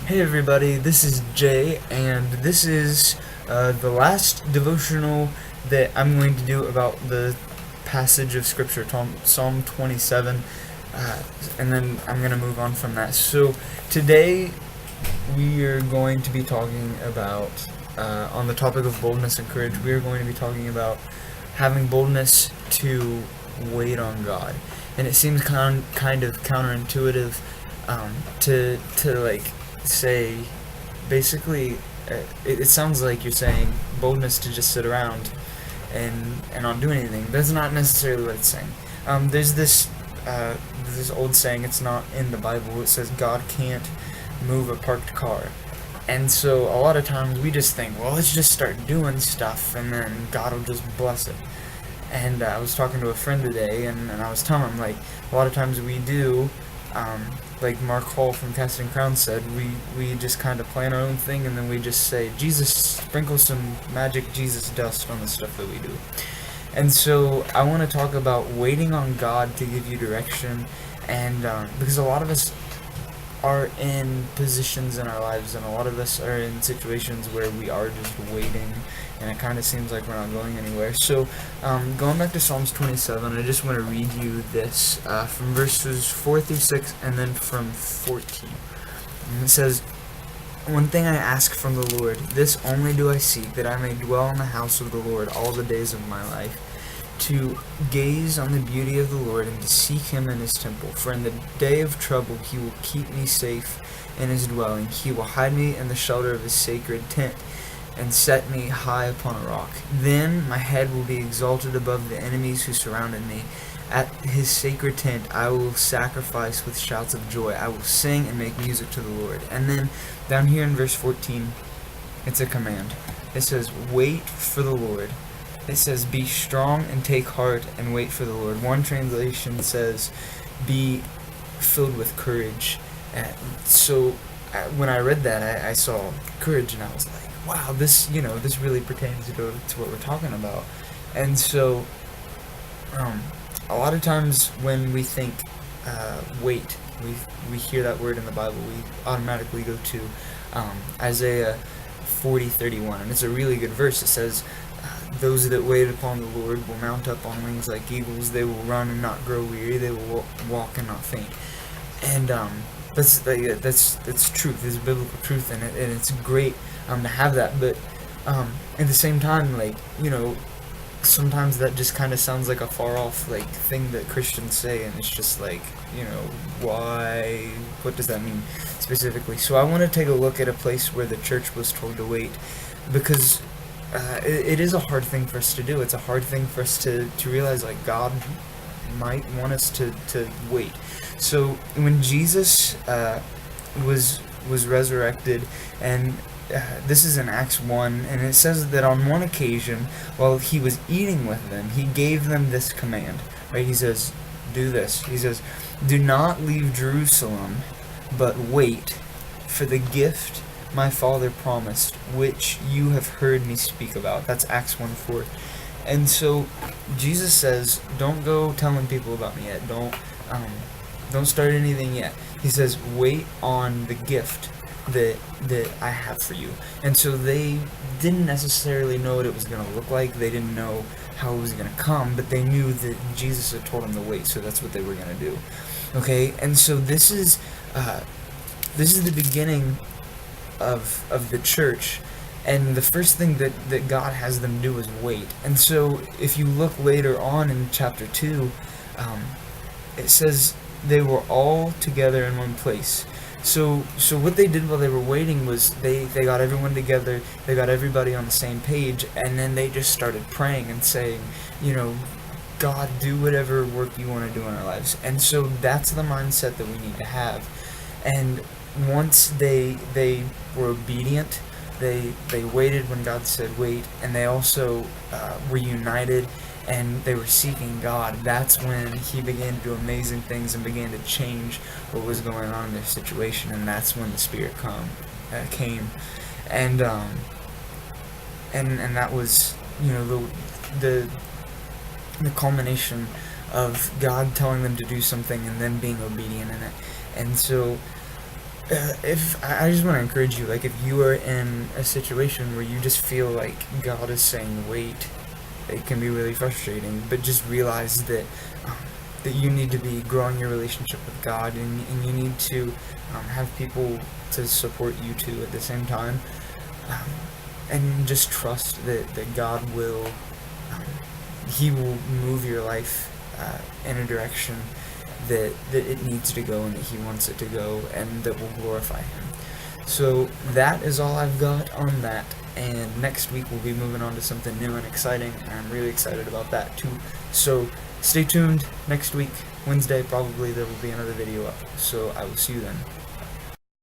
Hey everybody, this is Jay, and this is the last devotional that I'm going to do about the passage of Scripture, Psalm 27, and then I'm going to move on from that. So today we are going to be talking about, on the topic of boldness and courage, we are going to be talking about having boldness to wait on God. And it seems kind of counterintuitive to like say, basically, it sounds like you're saying boldness to just sit around and not do anything. That's not necessarily what it's saying. There's this old saying. It's not in the Bible. It says God can't move a parked car. And so a lot of times we just think, well, let's just start doing stuff and then God will just bless it. And I was talking to a friend today, and I was telling him, like, a lot of times we do, like Mark Hall from Casting Crowns said, we just kind of plan our own thing, and then we just say, Jesus, sprinkle some magic Jesus dust on the stuff that we do. And so I want to talk about waiting on God to give you direction, and because a lot of us are in positions in our lives, and a lot of us are in situations where we are just waiting, and it kind of seems like we're not going anywhere. So going back to Psalms 27, I just want to read you this from verses 4 through 6 and then from 14. And it says, "One thing I ask from the Lord, this only do I seek, that I may dwell in the house of the Lord all the days of my life, to gaze on the beauty of the Lord and to seek him in his temple. For in the day of trouble he will keep me safe in his dwelling. He will hide me in the shelter of his sacred tent and set me high upon a rock. Then my head will be exalted above the enemies who surrounded me. At his sacred tent I will sacrifice with shouts of joy. I will sing and make music to the Lord." And then down here in verse 14, it's a command. It says, "Wait for the Lord." It says, "Be strong and take heart and wait for the Lord." One translation says, "Be filled with courage." So when I read that, I saw courage, and I was like, wow, this really pertains to what we're talking about. And so a lot of times when we think wait, we hear that word in the Bible, we automatically go to Isaiah 40:31, and it's a really good verse. It says, "Those that wait upon the Lord will mount up on wings like eagles. They will run and not grow weary. They will walk and not faint." And that's truth. There's biblical truth in it, and it's great to have that. But at the same time, like, sometimes that just kind of sounds like a far off thing that Christians say, and it's just like, why? What does that mean specifically? So I want to take a look at a place where the church was told to wait, because it is a hard thing for us to do. It's a hard thing for us to realize, like, God might want us to wait. So when Jesus was resurrected, and this is in Acts 1, and it says that on one occasion, while he was eating with them, he gave them this command, right? He says, do this. He says, "Do not leave Jerusalem, but wait for the gift my Father promised, which you have heard me speak about." That's Acts 1:4. And so Jesus says, don't go telling people about me yet. Don't start anything yet. He says, wait on the gift that I have for you. And so they didn't necessarily know what it was going to look like. They didn't know how it was going to come, but they knew that Jesus had told them to wait, so that's what they were going to do. Okay, and so this is the beginning of the church, and the first thing that God has them do is wait. And so if you look later on in chapter 2, it says they were all together in one place. So what they did while they were waiting was they got everyone together, they got everybody on the same page, and then they just started praying and saying, God, do whatever work you want to do in our lives. And so that's the mindset that we need to have. And once they were obedient, they waited when God said wait, and they also were united, and they were seeking God. That's when he began to do amazing things and began to change what was going on in their situation, and that's when the Spirit came. And that was, the culmination of God telling them to do something and them being obedient in it. And so if I just want to encourage you, like if you are in a situation where you just feel like God is saying wait, it can be really frustrating. But just realize that um, that you need to be growing your relationship with God, and you need to have people to support you too at the same time, um, and just trust that God will He will move your life in a direction that it needs to go and that He wants it to go, and that will glorify Him. So that is all I've got on that, and next week we'll be moving on to something new and exciting, and I'm really excited about that too. So stay tuned. Next week, Wednesday, probably there will be another video up. So I will see you then.